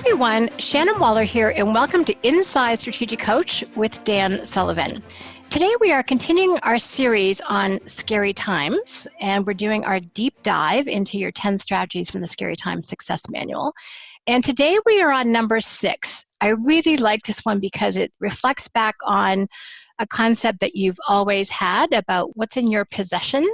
everyone, Shannon Waller here, and welcome to Inside Strategic Coach with Dan Sullivan. Today we are continuing our series on scary times, and we're doing our deep dive into your 10 strategies from the Scary Times Success Manual. And today we are on number 6. I really like this one because it reflects back on a concept that you've always had about what's in your possession.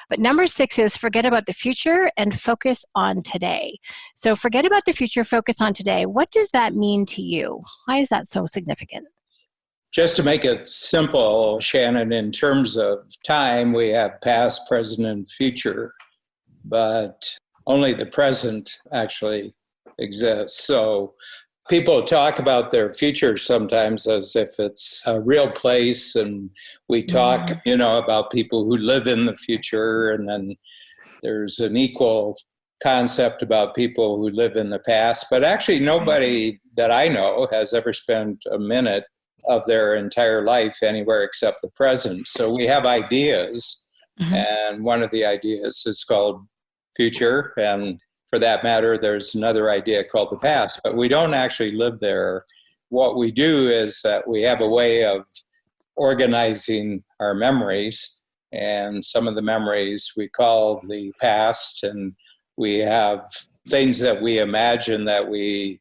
But number 6 is forget about the future and focus on today. So forget about the future, focus on today. What does that mean to you? Why is that so significant? Just to make it simple, Shannon, in terms of time, we have past, present, and future, but only the present actually exists. So people talk about their future sometimes as if it's a real place, and we talk, about people who live in the future, and then there's an equal concept about people who live in the past. But actually, nobody that I know has ever spent a minute of their entire life anywhere except the present. So we have ideas, and one of the ideas is called future, and for that matter, there's another idea called the past, but we don't actually live there. What we do is that we have a way of organizing our memories, and some of the memories we call the past, and we have things that we imagine that we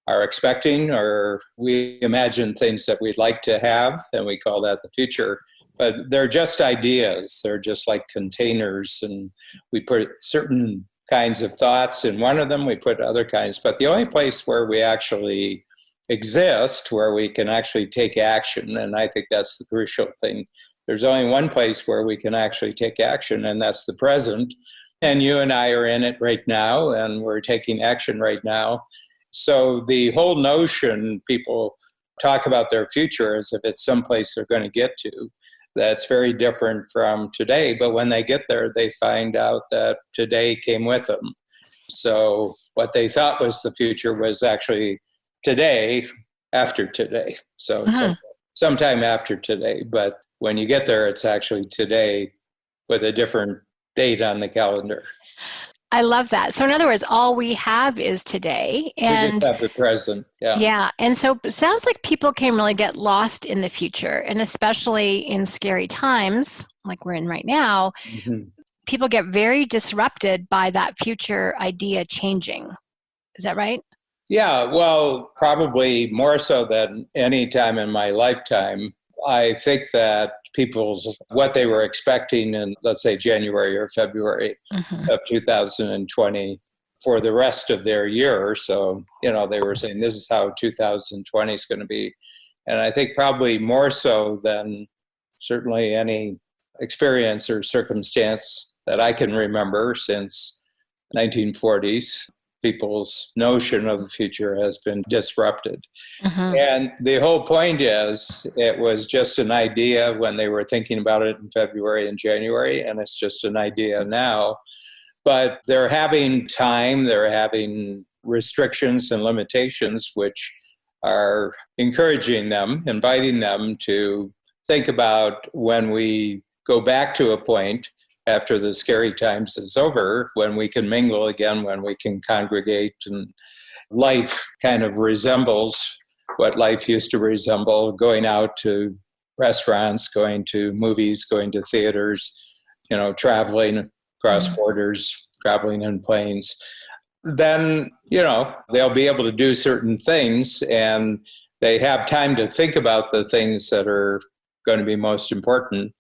are expecting, or we imagine things that we'd like to have, and we call that the future. But they're just ideas. They're just like containers, and we put certain kinds of thoughts in one of them, we put other kinds. But the only place where we actually exist, where we can actually take action, and I think that's the crucial thing, there's only one place where we can actually take action, and that's the present. And you and I are in it right now, and we're taking action right now. So the whole notion, people talk about their future as if it's someplace they're going to get to. That's very different from today. But when they get there, they find out that today came with them. So what they thought was the future was actually today, after today. So sometime after today. But when you get there, it's actually today with a different date on the calendar. I love that. So in other words, all we have is today. And we just have the present. Yeah. And so it sounds like people can really get lost in the future. And especially in scary times, like we're in right now, people get very disrupted by that future idea changing. Is that right? Yeah, well, probably more so than any time in my lifetime. I think that what they were expecting in, let's say, January or February of 2020 for the rest of their year. So, they were saying this is how 2020 is going to be. And I think probably more so than certainly any experience or circumstance that I can remember since 1940s. People's notion of the future has been disrupted. And the whole point is it was just an idea when they were thinking about it in February and January, and it's just an idea now. But they're having time, they're having restrictions and limitations, which are encouraging them, inviting them to think about when we go back to a point after the scary times is over, when we can mingle again, when we can congregate, and life kind of resembles what life used to resemble, going out to restaurants, going to movies, going to theaters, traveling across borders, traveling in planes. Then, they'll be able to do certain things, and they have time to think about the things that are going to be most important.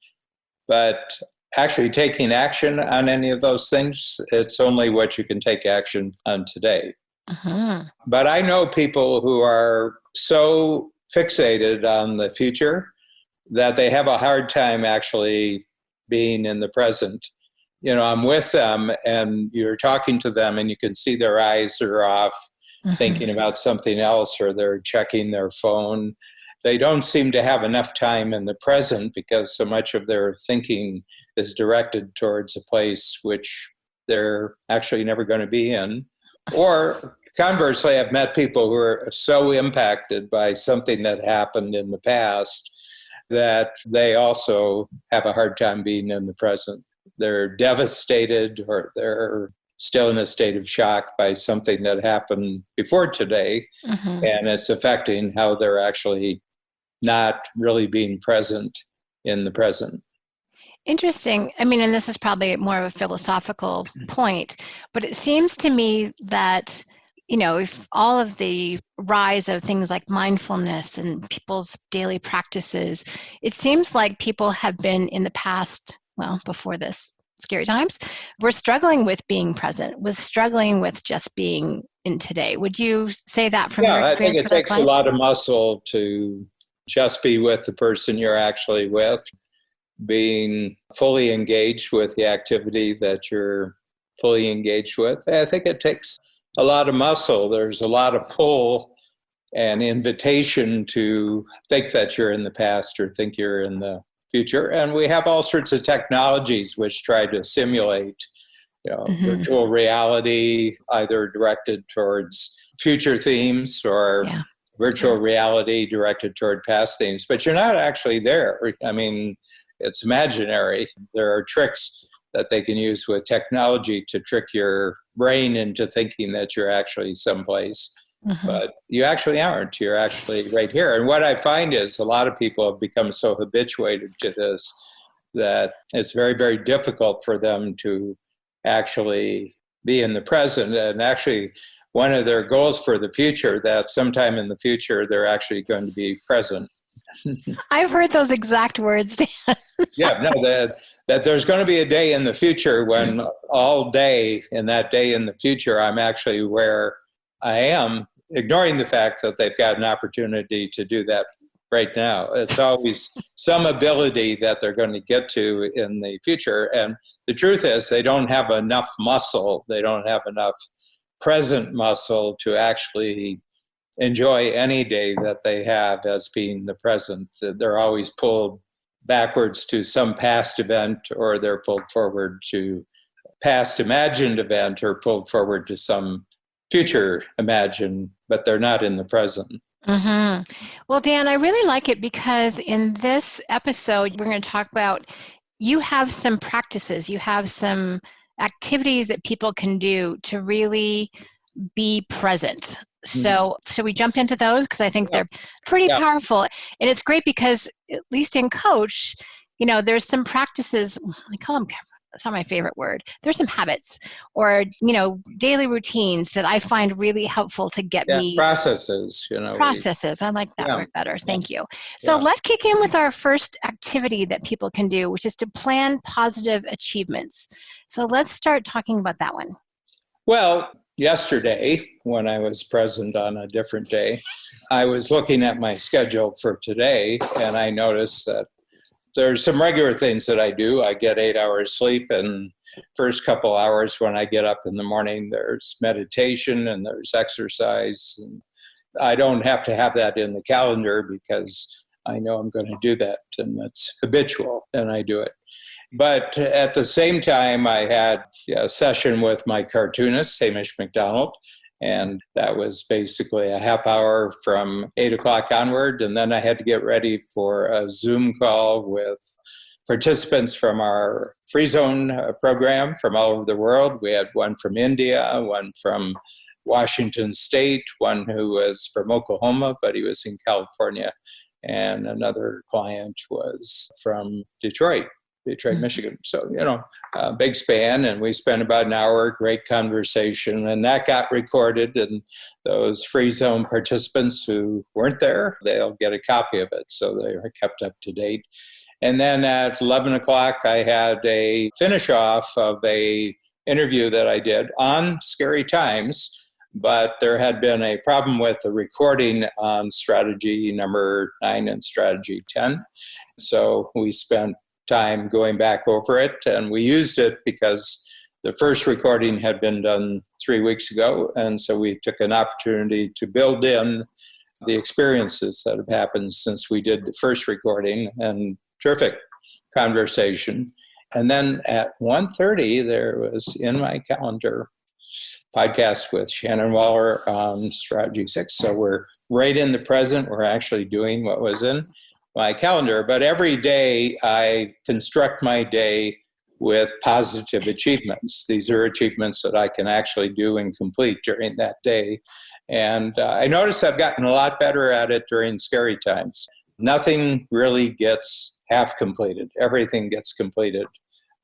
But actually taking action on any of those things, it's only what you can take action on today. But I know people who are so fixated on the future that they have a hard time actually being in the present. I'm with them, and you're talking to them, and you can see their eyes are off thinking about something else, or they're checking their phone. They don't seem to have enough time in the present because so much of their thinking is directed towards a place which they're actually never going to be in. Or conversely, I've met people who are so impacted by something that happened in the past that they also have a hard time being in the present. They're devastated, or they're still in a state of shock by something that happened before today, and it's affecting how they're actually not really being present in the present. Interesting. I mean, and this is probably more of a philosophical point, but it seems to me that, if all of the rise of things like mindfulness and people's daily practices, it seems like people have been in the past, well, before this scary times, we're struggling with being present, was struggling with just being in today. Would you say that from your experience with our clients? I think it takes a lot of muscle to just be with the person you're actually with, being fully engaged with the activity that you're fully engaged with. I think it takes a lot of muscle. There's a lot of pull and invitation to think that you're in the past or think you're in the future. And we have all sorts of technologies which try to simulate, virtual reality, either directed towards future themes or virtual reality directed toward past themes. But you're not actually there. I mean, it's imaginary. There are tricks that they can use with technology to trick your brain into thinking that you're actually someplace. But you actually aren't. You're actually right here. And what I find is a lot of people have become so habituated to this that it's very, very difficult for them to actually be in the present. And actually, one of their goals for the future, that sometime in the future, they're actually going to be present. I've heard those exact words, Dan. That there's going to be a day in the future when all day, in that day in the future, I'm actually where I am, ignoring the fact that they've got an opportunity to do that right now. It's always some ability that they're going to get to in the future. And the truth is they don't have enough muscle. They don't have enough present muscle to actually enjoy any day that they have as being the present. They're always pulled backwards to some past event, or they're pulled forward to past imagined event, or pulled forward to some future imagined, but they're not in the present. Well, Dan, I really like it because in this episode, we're going to talk about, you have some practices, you have some activities that people can do to really be present. So should we jump into those? Because I think they're pretty powerful. And it's great because, at least in coach, there's some practices, I call them, it's not my favorite word, there's some habits or, daily routines that I find really helpful to get me. Processes, Processes. I like that word better. Thank you. So let's kick in with our first activity that people can do, which is to plan positive achievements. So let's start talking about that one. Well, yesterday, when I was present on a different day, I was looking at my schedule for today, and I noticed that there's some regular things that I do. I get 8 hours sleep, and first couple hours when I get up in the morning, there's meditation and there's exercise. And I don't have to have that in the calendar because I know I'm going to do that, and that's habitual, and I do it. But at the same time, I had a session with my cartoonist, Hamish McDonald, and that was basically a half hour from 8 o'clock onward. And then I had to get ready for a Zoom call with participants from our Free Zone program from all over the world. We had one from India, one from Washington State, one who was from Oklahoma, but he was in California, and another client was from Detroit, Michigan. So, a big span, and we spent about an hour, great conversation, and that got recorded, and those Free Zone participants who weren't there, they'll get a copy of it, so they are kept up to date. And then at 11 o'clock, I had a finish off of a interview that I did on scary times, but there had been a problem with the recording on strategy number 9 and strategy 10. So we spent time going back over it, and we used it because the first recording had been done 3 weeks ago, and so we took an opportunity to build in the experiences that have happened since we did the first recording, and terrific conversation. And then at 1:30, there was in my calendar podcast with Shannon Waller on strategy 6. So we're right in the present. We're actually doing what was in my calendar. But every day I construct my day with positive achievements. These are achievements that I can actually do and complete during that day. And I noticed I've gotten a lot better at it during scary times. Nothing really gets half completed. Everything gets completed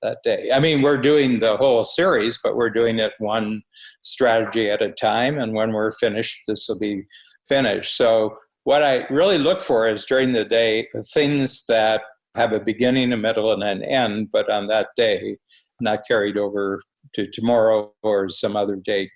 that day. I mean, we're doing the whole series, but we're doing it one strategy at a time. And when we're finished, this will be finished. So what I really look for is during the day, things that have a beginning, a middle, and an end, but on that day, not carried over to tomorrow or some other date.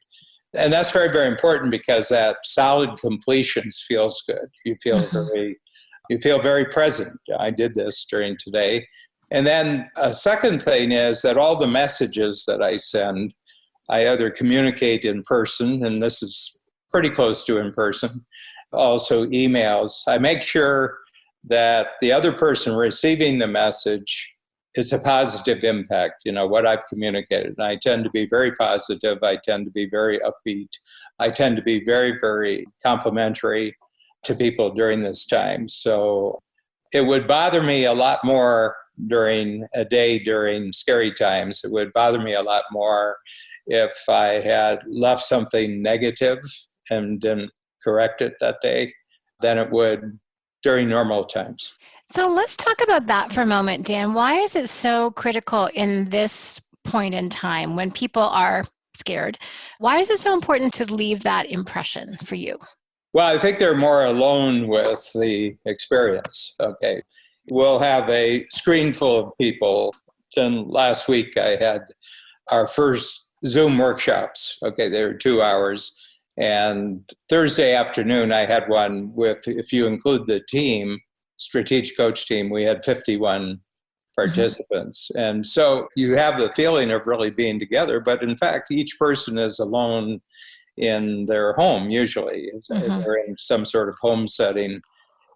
And that's very, very important because that solid completions feels good. You feel very present. I did this during today. And then a second thing is that all the messages that I send, I either communicate in person, and this is pretty close to in person, also emails. I make sure that the other person receiving the message, it's a positive impact, what I've communicated. And I tend to be very positive. I tend to be very upbeat. I tend to be very, very complimentary to people during this time. So it would bother me a lot more during a day during scary times. It would bother me a lot more if I had left something negative and didn't correct it that day than it would during normal times. So let's talk about that for a moment, Dan. Why is it so critical in this point in time when people are scared? Why is it so important to leave that impression for you? Well, I think they're more alone with the experience. Okay. We'll have a screen full of people. Then last week I had our first Zoom workshops. Okay, they were 2 hours. And Thursday afternoon I had one with, if you include the team, strategic coach team, we had 51 participants. And so you have the feeling of really being together, but in fact, each person is alone in their home, usually. They're in some sort of home setting.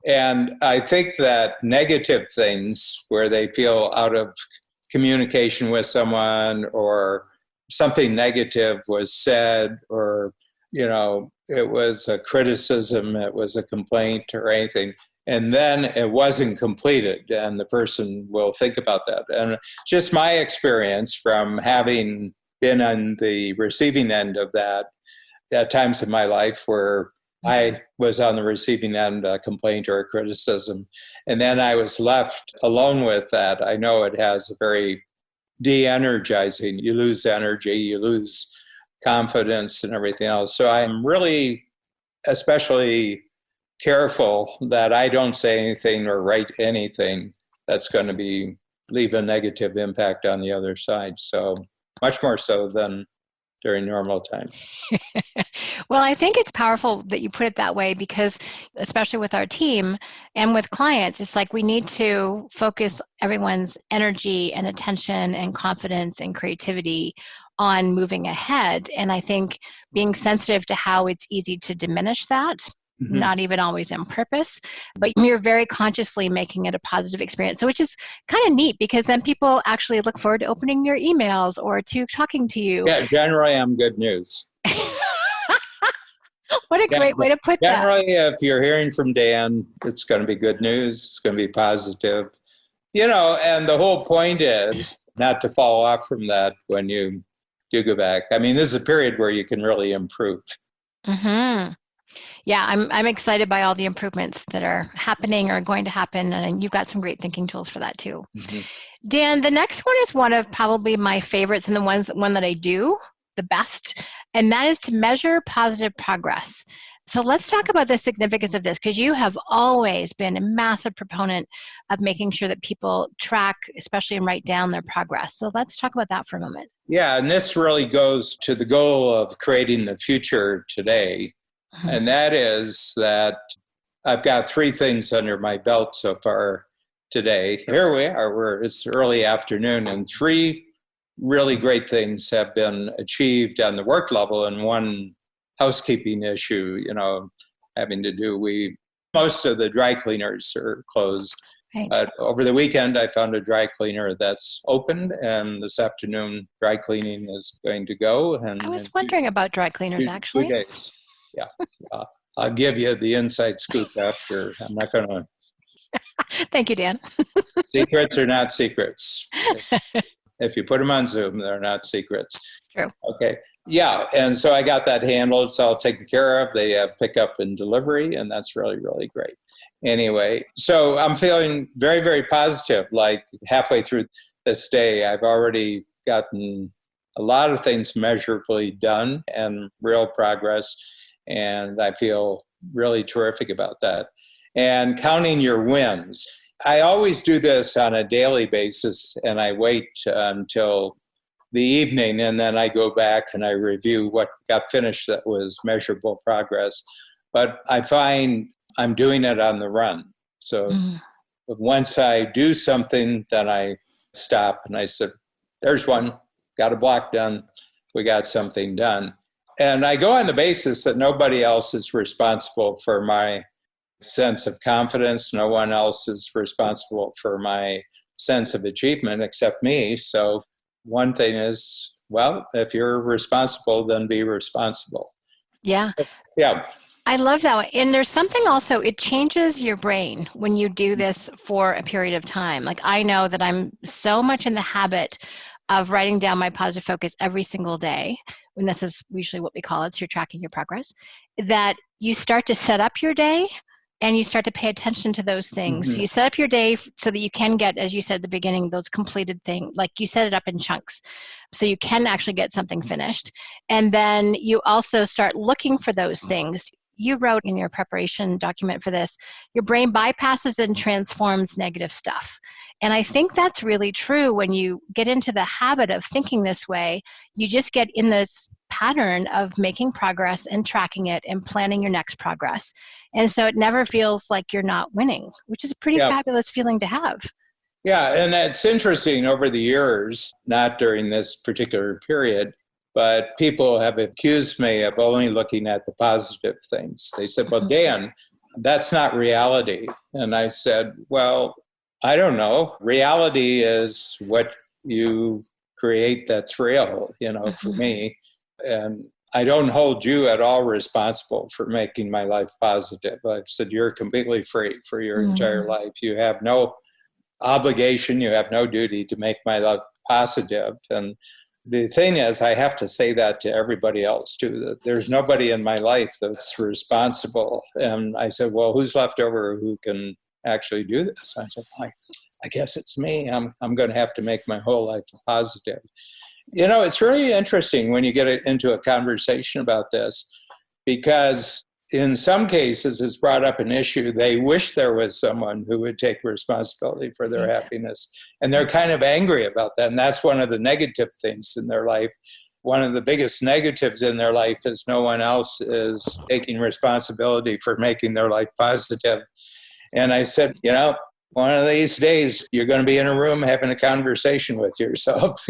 And I think that negative things where they feel out of communication with someone or something negative was said or, it was a criticism, it was a complaint or anything, and then it wasn't completed, and the person will think about that. And just my experience from having been on the receiving end of that, at times in my life where I was on the receiving end, a complaint or a criticism, and then I was left alone with that. I know it has a very de-energizing. You lose energy, you lose confidence and everything else. So I'm really especially careful that I don't say anything or write anything that's going to leave a negative impact on the other side. So much more so than during normal time. Well, I think it's powerful that you put it that way because especially with our team and with clients, it's like we need to focus everyone's energy and attention and confidence and creativity on moving ahead. And I think being sensitive to how it's easy to diminish that, not even always on purpose, but you're very consciously making it a positive experience. So which is kind of neat because then people actually look forward to opening your emails or to talking to you. Yeah, generally I'm good news. What a great way to put that. Generally, if you're hearing from Dan, it's going to be good news. It's going to be positive. And the whole point is not to fall off from that when you do go back. I mean, this is a period where you can really improve. Yeah, I'm excited by all the improvements that are happening or going to happen, and you've got some great thinking tools for that too. Dan, the next one is one of probably my favorites and the one that I do the best, and that is to measure positive progress. So let's talk about the significance of this because you have always been a massive proponent of making sure that people track, especially and write down their progress. So let's talk about that for a moment. Yeah, and this really goes to the goal of creating the future today. And that is that I've got 3 things under my belt so far today. Here we are, it's early afternoon, and 3 really great things have been achieved on the work level, and one housekeeping issue, having to do, most of the dry cleaners are closed. Right. But over the weekend, I found a dry cleaner that's opened, and this afternoon, dry cleaning is going to go. And I was wondering about dry cleaners, actually. 2 days. Yeah. I'll give you the inside scoop after. I'm not going to. Thank you, Dan. Secrets are not secrets. If you put them on Zoom, they're not secrets. True. Okay. Yeah. And so I got that handled. It's all taken care of. They have pickup and delivery, and that's really, really great. Anyway, so I'm feeling very, very positive. Like halfway through this day, I've already gotten a lot of things measurably done and real progress. And I feel really terrific about that. And counting your wins. I always do this on a daily basis, and I wait until the evening, and then I go back and I review what got finished that was measurable progress. But I find I'm doing it on the run. So once I do something, then I stop and I said, there's one, got a block done. We got something done. And I go on the basis that nobody else is responsible for my sense of confidence. No one else is responsible for my sense of achievement except me. So one thing is, well, if you're responsible, then be responsible. Yeah. Yeah. I love that one. And there's something also, it changes your brain when you do this for a period of time. Like I know that I'm so much in the habit of writing down my positive focus every single day, and this is usually what we call it, so you're tracking your progress, that you start to set up your day and you start to pay attention to those things. So you set up your day so that you can get, as you said at the beginning, those completed things, like you set it up in chunks so you can actually get something finished. And then you also start looking for those things. You wrote in your preparation document for this, your brain bypasses and transforms negative stuff. And I think that's really true when you get into the habit of thinking this way. You just get in this pattern of making progress and tracking it and planning your next progress. And so it never feels like you're not winning, which is a pretty fabulous feeling to have. Yeah, and it's interesting over the years, not during this particular period, but people have accused me of only looking at the positive things. They said, well, Dan, that's not reality. And I said, well, I don't know. Reality is what you create that's real, for me. And I don't hold you at all responsible for making my life positive. I've said, you're completely free for your entire life. You have no obligation, you have no duty to make my life positive. And the thing is, I have to say that to everybody else too, that there's nobody in my life that's responsible. And I said, well, who's left over who can actually do this? I said, I guess it's me. I'm going to have to make my whole life positive. It's really interesting when you get into a conversation about this, because in some cases it's brought up an issue. They wish there was someone who would take responsibility for their happiness. And they're kind of angry about that. And that's one of the negative things in their life. One of the biggest negatives in their life is no one else is taking responsibility for making their life positive. And I said, one of these days you're going to be in a room having a conversation with yourself.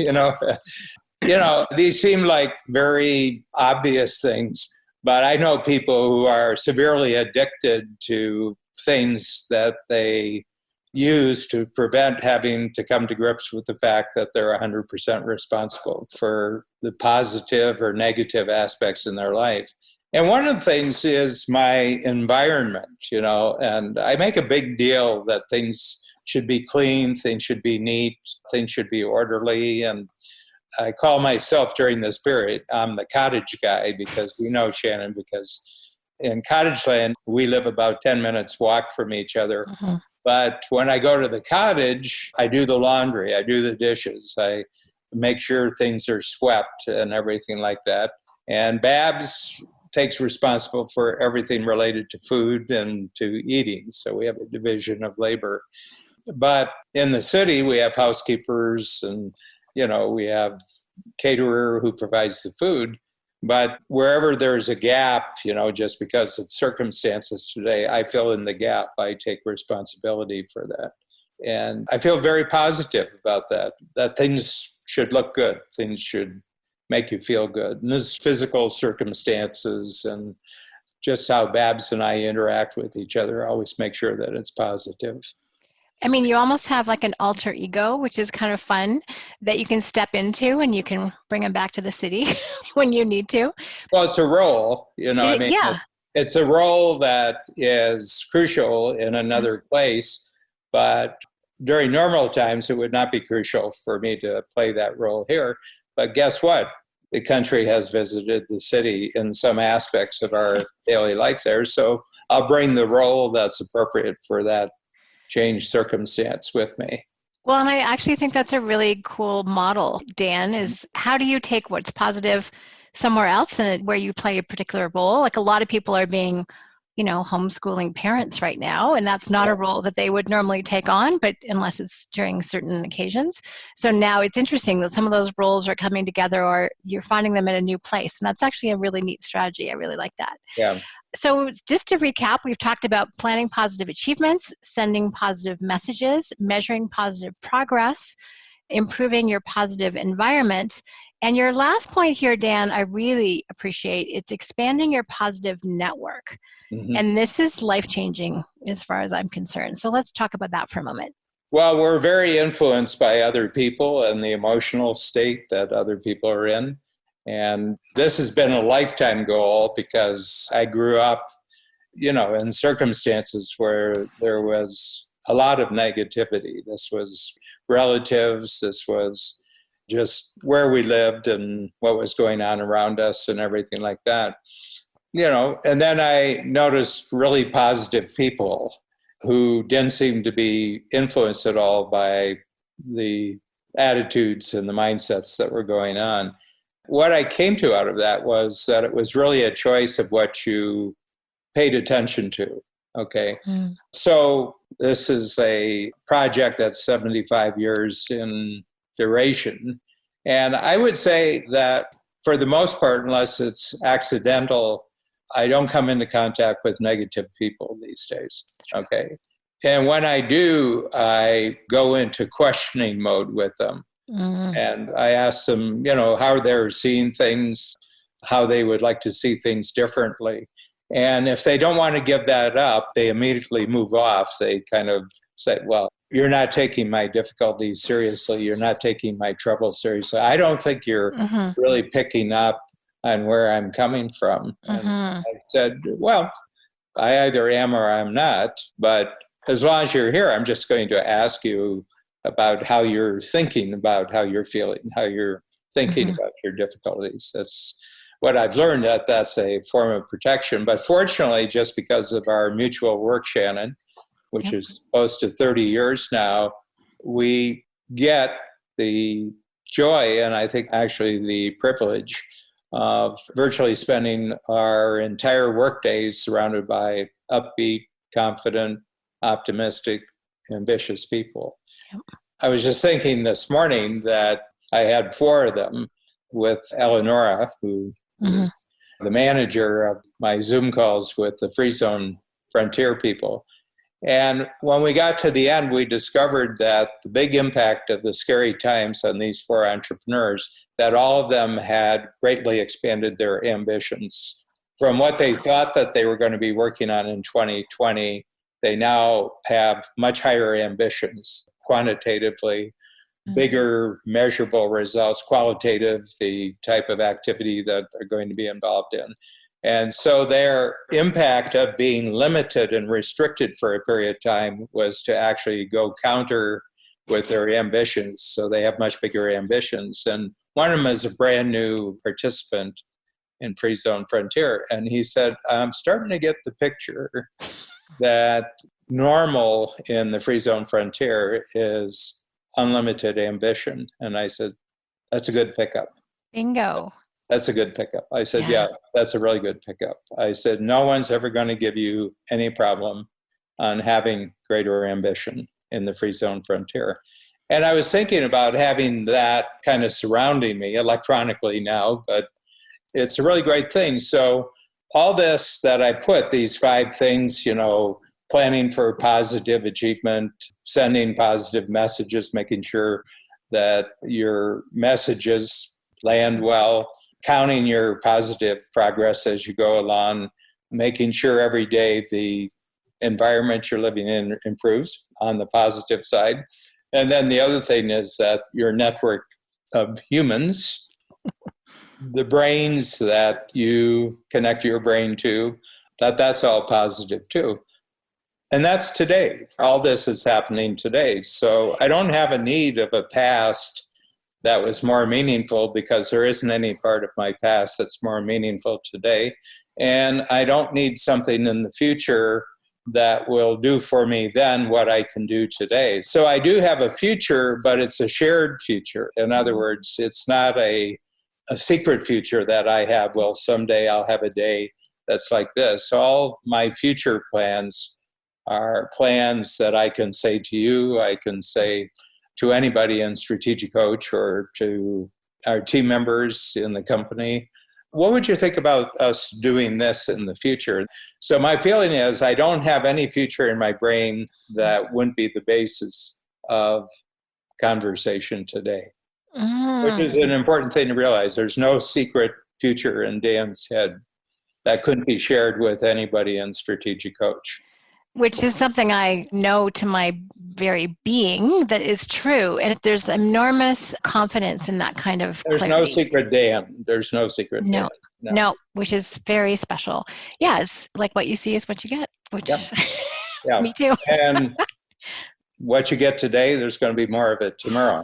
These seem like very obvious things. But I know people who are severely addicted to things that they use to prevent having to come to grips with the fact that they're 100% responsible for the positive or negative aspects in their life. And one of the things is my environment, and I make a big deal that things should be clean, things should be neat, things should be orderly. And I call myself during this period, I'm the cottage guy, because we know, Shannon, because in cottage land, we live about 10 minutes walk from each other. But when I go to the cottage, I do the laundry, I do the dishes, I make sure things are swept and everything like that. And Babs takes responsible for everything related to food and to eating. So we have a division of labor. But in the city, we have housekeepers and we have caterer who provides the food. But wherever there's a gap, just because of circumstances today, I fill in the gap. I take responsibility for that. And I feel very positive about that things should look good. Things should make you feel good. And there's physical circumstances and just how Babs and I interact with each other, I always make sure that it's positive. I mean, you almost have like an alter ego, which is kind of fun, that you can step into and you can bring them back to the city when you need to. Well, it's a role, Yeah. It's a role that is crucial in another place, but during normal times, it would not be crucial for me to play that role here. But guess what? The country has visited the city in some aspects of our daily life there. So I'll bring the role that's appropriate for that changed circumstance with me. Well, and I actually think that's a really cool model, Dan, is how do you take what's positive somewhere else and where you play a particular role? Like a lot of people are being, homeschooling parents right now, and that's not a role that they would normally take on, but unless it's during certain occasions. So now it's interesting that some of those roles are coming together or you're finding them in a new place. And that's actually a really neat strategy. I really like that. Yeah. So just to recap, we've talked about planning positive achievements, sending positive messages, measuring positive progress, improving your positive environment. And your last point here, Dan, I really appreciate. It's expanding your positive network. Mm-hmm. And this is life-changing as far as I'm concerned. So let's talk about that for a moment. Well, we're very influenced by other people and the emotional state that other people are in. And this has been a lifetime goal because I grew up, in circumstances where there was a lot of negativity. This was relatives, this was just where we lived and what was going on around us and everything like that. And then I noticed really positive people who didn't seem to be influenced at all by the attitudes and the mindsets that were going on. What I came to out of that was that it was really a choice of what you paid attention to. Okay. Mm. So this is a project that's 75 years in duration. And I would say that for the most part, unless it's accidental, I don't come into contact with negative people these days. Okay. And when I do, I go into questioning mode with them. Mm-hmm. And I ask them, how they're seeing things, how they would like to see things differently. And if they don't want to give that up, they immediately move off. They kind of say, well, you're not taking my difficulties seriously. You're not taking my trouble seriously. I don't think you're really picking up on where I'm coming from. And I said, well, I either am or I'm not. But as long as you're here, I'm just going to ask you about how you're thinking about how you're feeling, how you're thinking about your difficulties. That's what I've learned, that's a form of protection. But fortunately, just because of our mutual work, Shannon, which is close to 30 years now, we get the joy and I think actually the privilege of virtually spending our entire work days surrounded by upbeat, confident, optimistic, ambitious people. Yep. I was just thinking this morning that I had 4 of them with Eleonora, who is the manager of my Zoom calls with the Free Zone Frontier people. And when we got to the end, we discovered that the big impact of the scary times on these 4 entrepreneurs, that all of them had greatly expanded their ambitions. From what they thought that they were going to be working on in 2020, they now have much higher ambitions quantitatively, bigger measurable results, qualitative, the type of activity that they're going to be involved in. And so their impact of being limited and restricted for a period of time was to actually go counter with their ambitions. So they have much bigger ambitions. And one of them is a brand new participant in Free Zone Frontier. And he said, I'm starting to get the picture that normal in the Free Zone Frontier is unlimited ambition. And I said, that's a good pickup. Bingo. That's a good pickup. I said, yeah, that's a really good pickup. I said, no one's ever going to give you any problem on having greater ambition in the Free Zone Frontier. And I was thinking about having that kind of surrounding me electronically now, but it's a really great thing. So all this that I put, these 5 things, planning for positive achievement, sending positive messages, making sure that your messages land well, counting your positive progress as you go along, making sure every day the environment you're living in improves on the positive side. And then the other thing is that your network of humans, the brains that you connect your brain to, that's all positive too. And that's today. All this is happening today. So I don't have a need of a past that was more meaningful, because there isn't any part of my past that's more meaningful today. And I don't need something in the future that will do for me then what I can do today. So I do have a future, but it's a shared future. In other words, it's not a secret future that I have. Well, someday I'll have a day that's like this. So all my future plans are plans that I can say to you, I can say to anybody in Strategic Coach, or to our team members in the company. What would you think about us doing this in the future? So my feeling is I don't have any future in my brain that wouldn't be the basis of conversation today, which is an important thing to realize. There's no secret future in Dan's head that couldn't be shared with anybody in Strategic Coach. Which is something I know to my very being that is true. And there's enormous confidence in that kind of clarity. There's no secret Dan. There's no secret Dan. No, which is very special. Yeah, it's like what you see is what you get, which Yeah. Me too. And what you get today, there's going to be more of it tomorrow.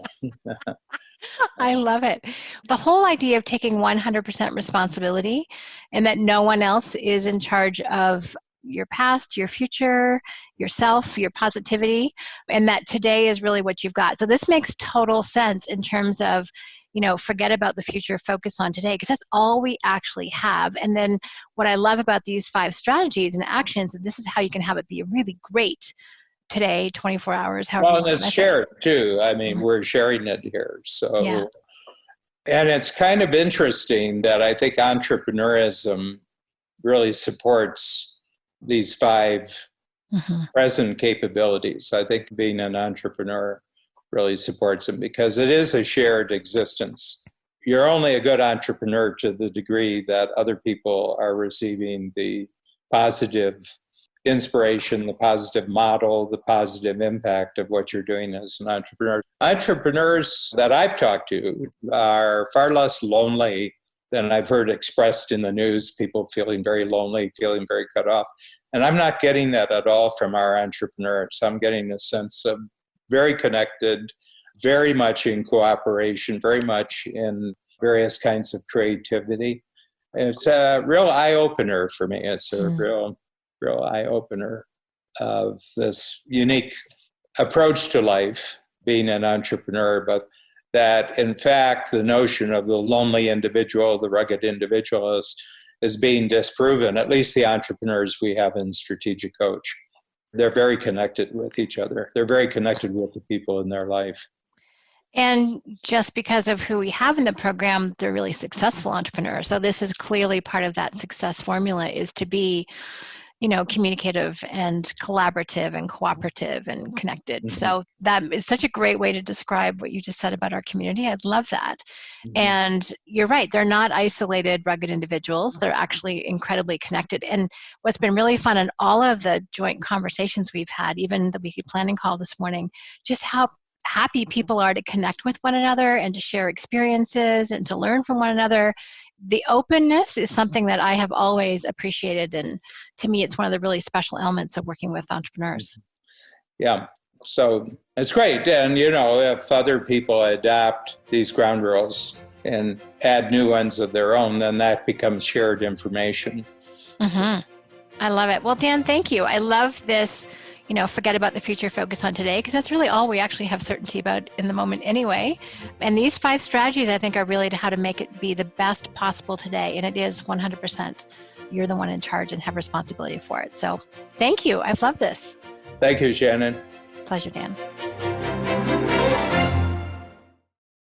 I love it. The whole idea of taking 100% responsibility, and that no one else is in charge of your past, your future, yourself, your positivity, and that today is really what you've got. So this makes total sense in terms of, forget about the future, focus on today, because that's all we actually have. And then what I love about these 5 strategies and actions is this is how you can have it be really great today, 24 hours, however. Well, and it's shared too. I mean, we're sharing it here. So, And it's kind of interesting that I think entrepreneurism really supports these 5 present capabilities. I think being an entrepreneur really supports them, because it is a shared existence. You're only a good entrepreneur to the degree that other people are receiving the positive inspiration, the positive model, the positive impact of what you're doing as an entrepreneur. Entrepreneurs that I've talked to are far less lonely than I've heard expressed in the news, people feeling very lonely, feeling very cut off. And I'm not getting that at all from our entrepreneurs. I'm getting a sense of very connected, very much in cooperation, very much in various kinds of creativity. It's a real eye-opener for me. It's a real eye-opener of this unique approach to life, being an entrepreneur, but that, in fact, the notion of the lonely individual, the rugged individualist, is being disproven, at least the entrepreneurs we have in Strategic Coach. They're very connected with each other. They're very connected with the people in their life. And just because of who we have in the program, they're really successful entrepreneurs. So this is clearly part of that success formula, is to be communicative and collaborative and cooperative and connected. So that is such a great way to describe what you just said about our community. I love that. And you're right, they're not isolated, rugged individuals. They're actually incredibly connected. And what's been really fun in all of the joint conversations we've had, even the weekly planning call this morning, just how happy people are to connect with one another and to share experiences and to learn from one another. The openness is something that I have always appreciated, and to me it's one of the really special elements of working with entrepreneurs. Yeah, so it's great. And if other people adapt these ground rules and add new ones of their own, then that becomes shared information. I love it. Well, Dan, thank you. I love this, forget about the future, focus on today, because that's really all we actually have certainty about in the moment anyway. And these 5 strategies, I think, are really to how to make it be the best possible today. And it is 100%. You're the one in charge and have responsibility for it. So thank you. I've loved this. Thank you, Shannon. Pleasure, Dan.